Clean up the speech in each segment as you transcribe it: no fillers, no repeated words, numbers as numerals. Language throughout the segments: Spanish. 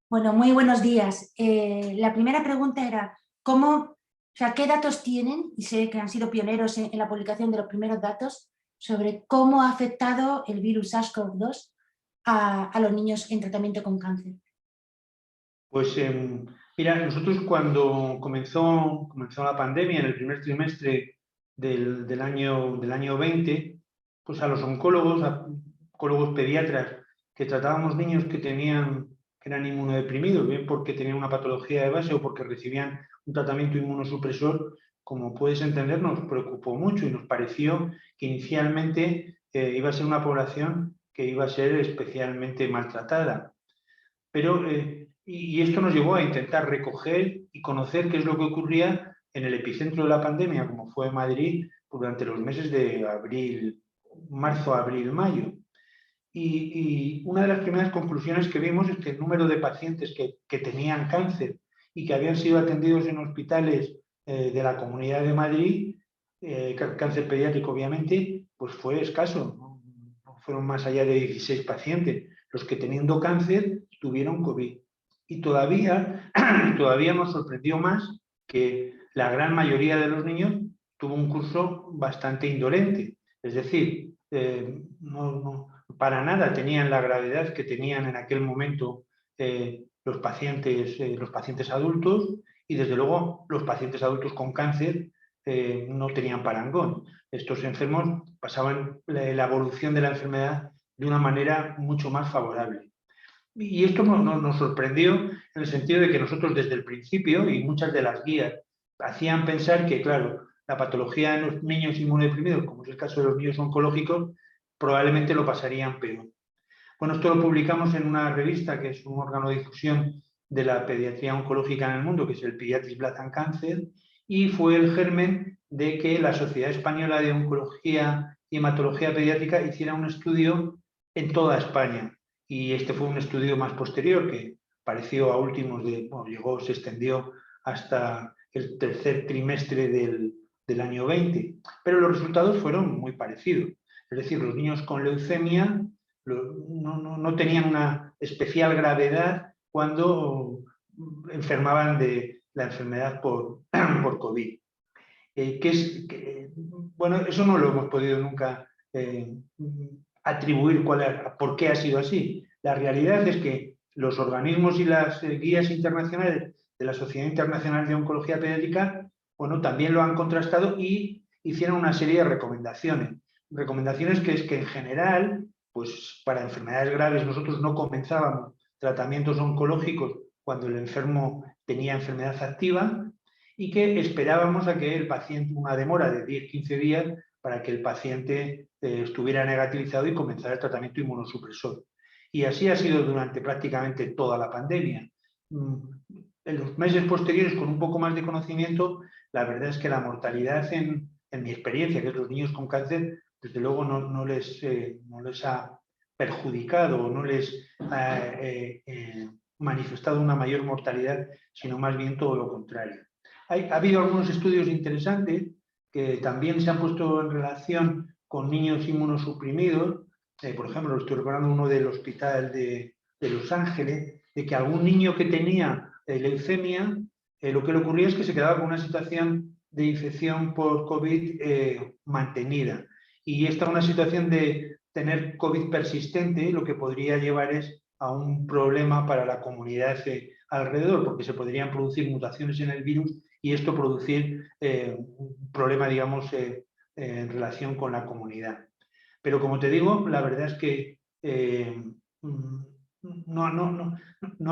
Bueno, muy buenos días. La primera pregunta era, ¿qué datos tienen? Y sé que han sido pioneros en la publicación de los primeros datos sobre cómo ha afectado el virus SARS-CoV-2 a los niños en tratamiento con cáncer. Pues mira, nosotros cuando comenzó la pandemia en el primer trimestre del año 20, pues a los oncólogos pediatras que tratábamos niños que eran inmunodeprimidos, bien porque tenían una patología de base o porque recibían un tratamiento inmunosupresor, como puedes entender, nos preocupó mucho y nos pareció que inicialmente iba a ser una población que iba a ser especialmente maltratada. Pero, y esto nos llevó a intentar recoger y conocer qué es lo que ocurría en el epicentro de la pandemia, como fue Madrid, durante los meses de marzo, abril, mayo. Y una de las primeras conclusiones que vimos es que el número de pacientes que tenían cáncer y que habían sido atendidos en hospitales de la Comunidad de Madrid, cáncer pediátrico obviamente, pues fue escaso. No fueron más allá de 16 pacientes. Los que teniendo cáncer tuvieron COVID. Y todavía nos sorprendió más que la gran mayoría de los niños tuvo un curso bastante indolente. Es decir, para nada tenían la gravedad que tenían en aquel momento los pacientes adultos, y desde luego los pacientes adultos con cáncer no tenían parangón. Estos enfermos pasaban la evolución de la enfermedad de una manera mucho más favorable. Y esto nos sorprendió en el sentido de que nosotros desde el principio, y muchas de las guías hacían pensar que, claro, la patología en los niños inmunodeprimidos, como es el caso de los niños oncológicos, probablemente lo pasarían peor. Bueno, esto lo publicamos en una revista que es un órgano de difusión de la pediatría oncológica en el mundo, que es el Pediatric Blood and Cancer, y fue el germen de que la Sociedad Española de Oncología y Hematología Pediátrica hiciera un estudio en toda España. Y este fue un estudio más posterior, que pareció a últimos se extendió hasta el tercer trimestre del año 20. Pero los resultados fueron muy parecidos. Es decir, los niños con leucemia no tenían una especial gravedad cuando enfermaban de la enfermedad por COVID. Bueno, eso no lo hemos podido nunca atribuir por qué ha sido así. La realidad es que los organismos y las guías internacionales de la Sociedad Internacional de Oncología Pediátrica, bueno, también lo han contrastado y hicieron una serie de recomendaciones. Recomendaciones que es que en general, pues para enfermedades graves nosotros no comenzábamos tratamientos oncológicos cuando el enfermo tenía enfermedad activa, y que esperábamos a que el paciente, una demora de 10-15 días para que el paciente estuviera negativizado y comenzara el tratamiento inmunosupresor. Y así ha sido durante prácticamente toda la pandemia. En los meses posteriores, con un poco más de conocimiento, la verdad es que la mortalidad, en mi experiencia, que es los niños con cáncer, desde luego no les ha perjudicado o no les ha manifestado una mayor mortalidad, sino más bien todo lo contrario. Ha habido algunos estudios interesantes que también se han puesto en relación con niños inmunosuprimidos. Por ejemplo, estoy recordando uno del hospital de Los Ángeles, de que algún niño que tenía leucemia, lo que le ocurría es que se quedaba con una situación de infección por COVID mantenida. Y esta es una situación de tener COVID persistente, lo que podría llevar es a un problema para la comunidad alrededor, porque se podrían producir mutaciones en el virus y esto producir un problema, digamos, en relación con la comunidad. Pero como te digo, la verdad es que no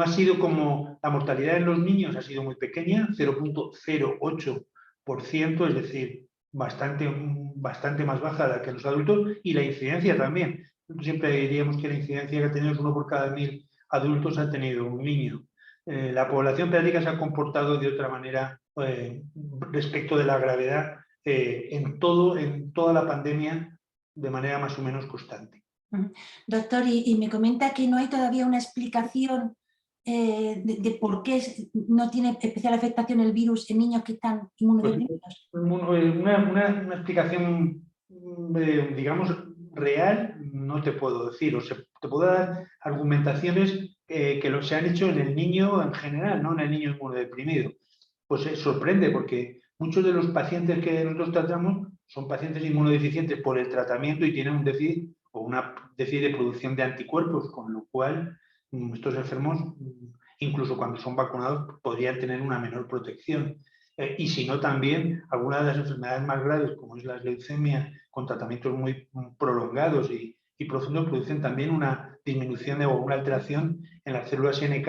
ha sido como la mortalidad en los niños, ha sido muy pequeña, 0,08%, es decir, bastante más baja que en los adultos, y la incidencia también. Siempre diríamos que la incidencia que tenemos 1 por cada 1000 adultos ha tenido un niño. La población pediátrica se ha comportado de otra manera respecto de la gravedad en toda la pandemia, de manera más o menos constante. Doctor, y me comenta que no hay todavía una explicación de por qué no tiene especial afectación el virus en niños que están inmunodeprimidos. Una explicación, digamos, real no te puedo decir. O sea, te puedo dar argumentaciones que se han hecho en el niño en general, no en el niño inmunodeprimido. Pues sorprende porque muchos de los pacientes que nosotros tratamos son pacientes inmunodeficientes por el tratamiento y tienen un déficit o una déficit de producción de anticuerpos, con lo cual estos enfermos, incluso cuando son vacunados, podrían tener una menor protección. Y si no, también algunas de las enfermedades más graves, como es la leucemia, con tratamientos muy prolongados y profundos, producen también una disminución o una alteración en las células NK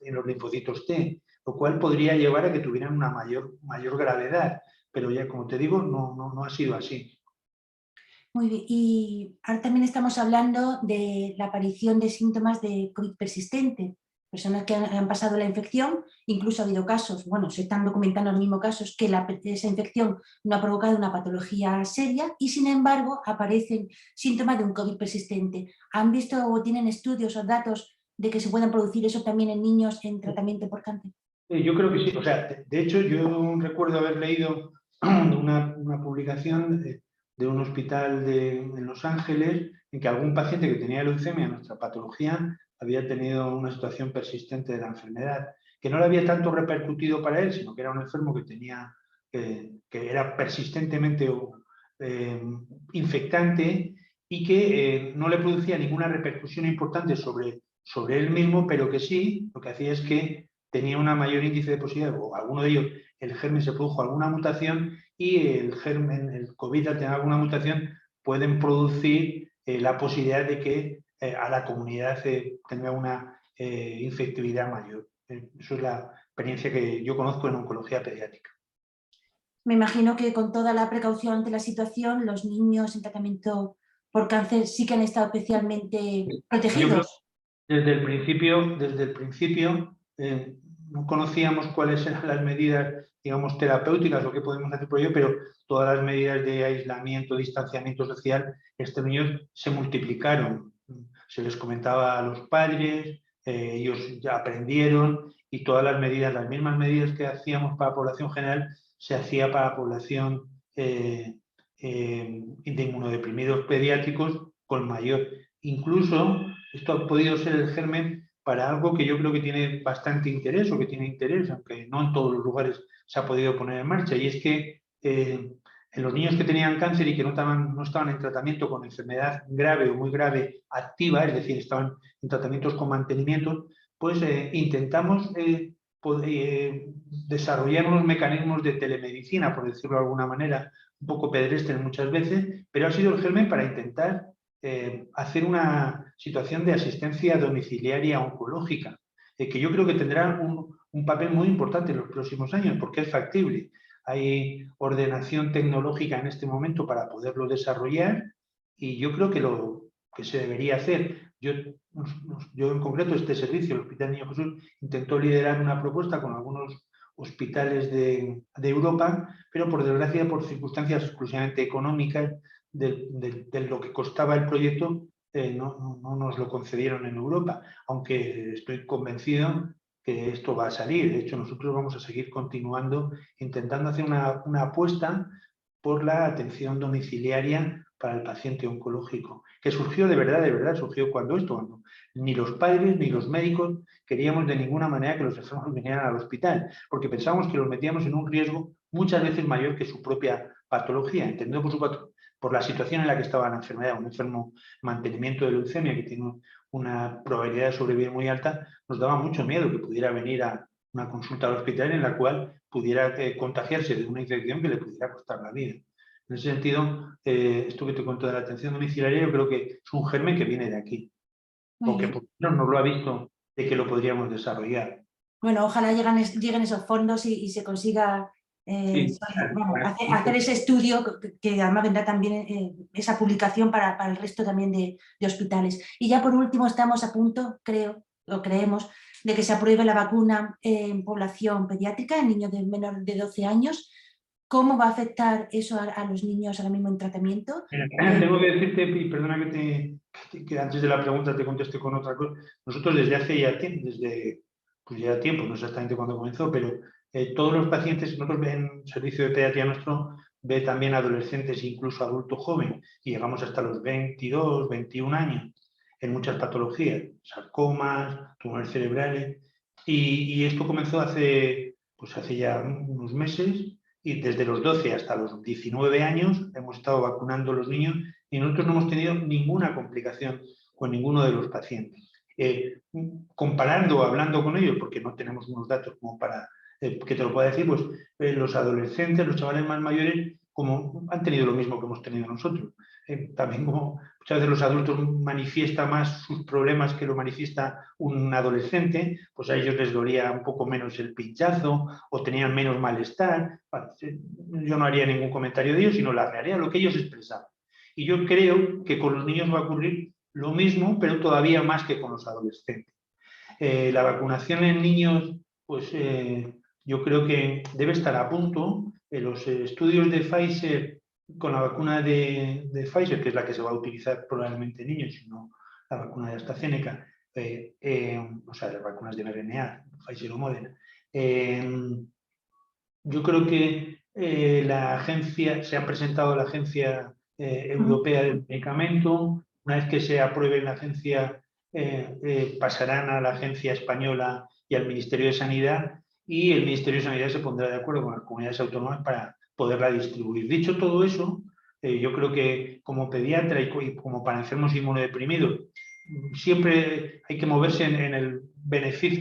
y en los linfocitos T, lo cual podría llevar a que tuvieran una mayor gravedad. Pero ya, como te digo, no ha sido así. Muy bien, y ahora también estamos hablando de la aparición de síntomas de COVID persistente. Personas que han pasado la infección, incluso ha habido casos, bueno, se están documentando los mismos casos, que esa infección no ha provocado una patología seria y sin embargo aparecen síntomas de un COVID persistente. ¿Han visto o tienen estudios o datos de que se puedan producir eso también en niños en tratamiento por cáncer? Yo creo que sí. O sea, de hecho, yo recuerdo haber leído una publicación de un hospital en Los Ángeles en que algún paciente que tenía leucemia, nuestra patología, había tenido una situación persistente de la enfermedad, que no le había tanto repercutido para él, sino que era un enfermo que tenía, que era persistentemente infectante y que no le producía ninguna repercusión importante sobre él mismo, pero que sí, lo que hacía es que tenía una mayor índice de posibilidad, o alguno de ellos, el germen se produjo alguna mutación y el germen, el COVID, al tener alguna mutación, pueden producir la posibilidad de que a la comunidad tenga una infectividad mayor. Eso es la experiencia que yo conozco en oncología pediátrica. Me imagino que con toda la precaución ante la situación, los niños en tratamiento por cáncer sí que han estado especialmente Yo creo protegidos. que desde el principio no conocíamos cuáles eran las medidas, digamos, terapéuticas o qué podemos hacer por ello, pero todas las medidas de aislamiento, distanciamiento social, estos niños se multiplicaron. Se les comentaba a los padres, ellos ya aprendieron y todas las medidas, las mismas medidas que hacíamos para la población general, se hacía para la población de inmunodeprimidos pediátricos con mayor. Incluso esto ha podido ser el germen para algo que yo creo que tiene bastante interés o que tiene interés, aunque no en todos los lugares se ha podido poner en marcha, y es que en los niños que tenían cáncer y que no estaban en tratamiento con enfermedad grave o muy grave activa, es decir, estaban en tratamientos con mantenimiento, pues intentamos desarrollar unos mecanismos de telemedicina, por decirlo de alguna manera, un poco pedestres muchas veces, pero ha sido el germen para intentar hacer una situación de asistencia domiciliaria oncológica, que yo creo que tendrá un papel muy importante en los próximos años, porque es factible. Hay ordenación tecnológica en este momento para poderlo desarrollar y yo creo que lo que se debería hacer. Yo en concreto, este servicio, el Hospital Niño Jesús, intentó liderar una propuesta con algunos hospitales de Europa, pero por desgracia, por circunstancias exclusivamente económicas, de lo que costaba el proyecto, no nos lo concedieron en Europa, aunque estoy convencido que esto va a salir. De hecho, nosotros vamos a seguir continuando intentando hacer una apuesta por la atención domiciliaria para el paciente oncológico, que surgió de verdad, surgió cuando ni los padres ni los médicos queríamos de ninguna manera que los enfermos vinieran al hospital, porque pensábamos que los metíamos en un riesgo muchas veces mayor que su propia patología, entendiendo por la situación en la que estaba la enfermedad. Un enfermo mantenimiento de leucemia que tiene una probabilidad de sobrevivir muy alta, nos daba mucho miedo que pudiera venir a una consulta al hospital en la cual pudiera contagiarse de una infección que le pudiera costar la vida. En ese sentido, esto que te cuento de la atención domiciliaria, yo creo que es un germen que viene de aquí, Muy o que bien. por lo menos nos lo ha visto de que lo podríamos desarrollar. Bueno, ojalá lleguen esos fondos y se consiga Sí, hacer ese estudio que además vendrá también esa publicación para el resto también de hospitales. Y ya por último estamos a punto, creo, o creemos, de que se apruebe la vacuna en población pediátrica, en niños de menor de 12 años. ¿Cómo va a afectar eso a los niños ahora mismo en tratamiento? Tengo que decirte, y perdona que antes de la pregunta te conteste con otra cosa. Nosotros desde hace ya tiempo, pues ya tiempo, no exactamente cuándo comenzó, pero todos los pacientes, nosotros en servicio de pediatría nuestro, ve también adolescentes, incluso adultos jóvenes, y llegamos hasta los 22, 21 años. en muchas patologías, sarcomas, tumores cerebrales, y esto comenzó hace ya unos meses, y desde los 12 hasta los 19 años hemos estado vacunando a los niños y nosotros no hemos tenido ninguna complicación con ninguno de los pacientes. Comparando, hablando con ellos, porque no tenemos unos datos como para que te lo pueda decir, pues los adolescentes, los chavales más mayores, como han tenido lo mismo que hemos tenido nosotros. También como muchas veces los adultos manifiestan más sus problemas que lo manifiesta un adolescente, pues a ellos les dolía un poco menos el pinchazo o tenían menos malestar. Yo no haría ningún comentario de ellos, sino haría lo que ellos expresaban. Y yo creo que con los niños va a ocurrir lo mismo, pero todavía más que con los adolescentes. La vacunación en niños, pues yo creo que debe estar a punto. Los estudios de Pfizer con la vacuna de Pfizer, que es la que se va a utilizar probablemente en niños, sino la vacuna de AstraZeneca, o sea, las vacunas de mRNA, Pfizer o Moderna. Yo creo que se ha presentado la Agencia Europea del Medicamento. Una vez que se apruebe en la agencia, pasarán a la Agencia Española y al Ministerio de Sanidad, y el Ministerio de Sanidad se pondrá de acuerdo con las comunidades autónomas para poderla distribuir. Dicho todo eso, yo creo que como pediatra y como para enfermos inmunodeprimidos, siempre hay que moverse en el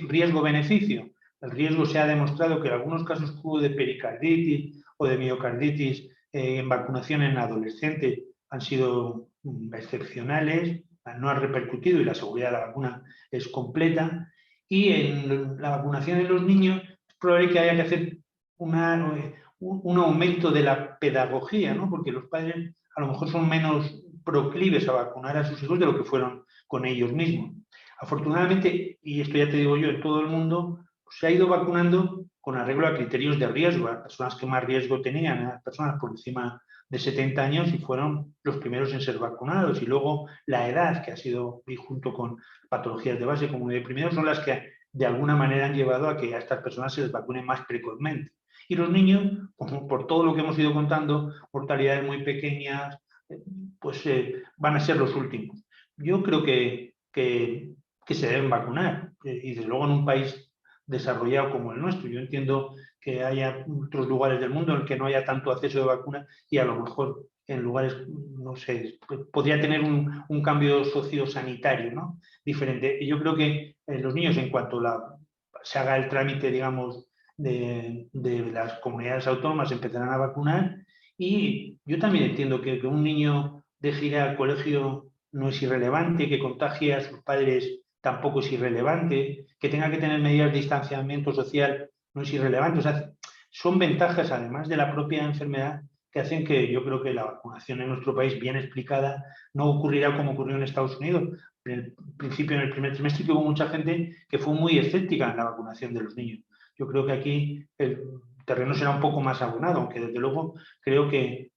riesgo-beneficio. El riesgo se ha demostrado que en algunos casos de pericarditis o de miocarditis en vacunación en adolescentes han sido excepcionales, no han repercutido y la seguridad de la vacuna es completa. Y en la vacunación en los niños es probable que haya que hacer un aumento de la pedagogía, ¿no? Porque los padres a lo mejor son menos proclives a vacunar a sus hijos de lo que fueron con ellos mismos. Afortunadamente, y esto ya te digo yo, en todo el mundo se ha ido vacunando con arreglo a criterios de riesgo, a personas que más riesgo tenían, a personas por encima de 70 años, y fueron los primeros en ser vacunados. Y luego la edad, que ha sido, y junto con patologías de base como deprimidos, son las que de alguna manera han llevado a que a estas personas se les vacune más precozmente. Y los niños, por todo lo que hemos ido contando, mortalidades muy pequeñas, pues van a ser los últimos. Yo creo que se deben vacunar, y desde luego en un país desarrollado como el nuestro. Yo entiendo que haya otros lugares del mundo en el que no haya tanto acceso de vacuna y a lo mejor en lugares, no sé, podría tener un cambio sociosanitario, ¿no? Diferente. Y yo creo que los niños, en cuanto se haga el trámite, digamos, de las comunidades autónomas, empezarán a vacunar. Y yo también entiendo que un niño deje ir al colegio no es irrelevante, que contagie a sus padres tampoco es irrelevante, que tenga que tener medidas de distanciamiento social no es irrelevante. O sea, son ventajas, además de la propia enfermedad, que hacen que yo creo que la vacunación en nuestro país, bien explicada, no ocurrirá como ocurrió en Estados Unidos. En el principio, en el primer trimestre, que hubo mucha gente que fue muy escéptica en la vacunación de los niños. Yo creo que aquí el terreno será un poco más abonado, aunque desde luego creo que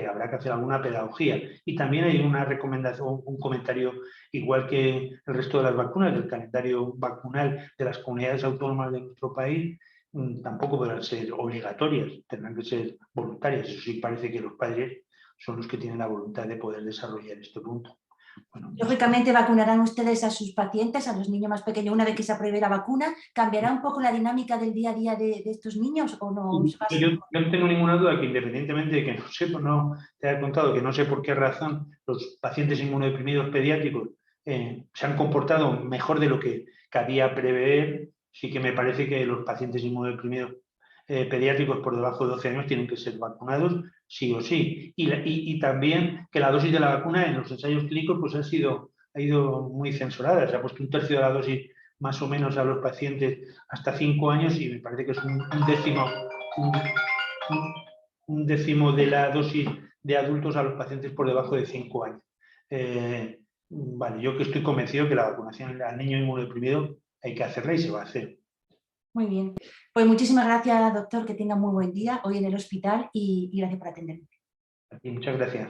habrá que hacer alguna pedagogía. Y también hay una recomendación, un comentario, igual que el resto de las vacunas, del calendario vacunal de las comunidades autónomas de nuestro país, tampoco podrán ser obligatorias, tendrán que ser voluntarias. Eso sí, parece que los padres son los que tienen la voluntad de poder desarrollar este punto. Bueno, lógicamente vacunarán ustedes a sus pacientes, a los niños más pequeños, una vez que se apruebe la vacuna. ¿Cambiará un poco la dinámica del día a día de estos niños o no? Yo no tengo ninguna duda que, independientemente de que no sé, no te haya contado que no sé por qué razón los pacientes inmunodeprimidos pediátricos se han comportado mejor de lo que cabía prever, sí que me parece que los pacientes inmunodeprimidos pediátricos por debajo de 12 años tienen que ser vacunados sí o sí. Y también que la dosis de la vacuna en los ensayos clínicos pues ha ido muy censurada. Se ha puesto un tercio de la dosis más o menos a los pacientes hasta 5 años y me parece que es un décimo de la dosis de adultos a los pacientes por debajo de 5 años. Vale, yo que estoy convencido que la vacunación al niño inmunodeprimido hay que hacerla y se va a hacer. Muy bien. Pues muchísimas gracias, doctor, que tenga muy buen día hoy en el hospital y gracias por atenderme. Muchas gracias.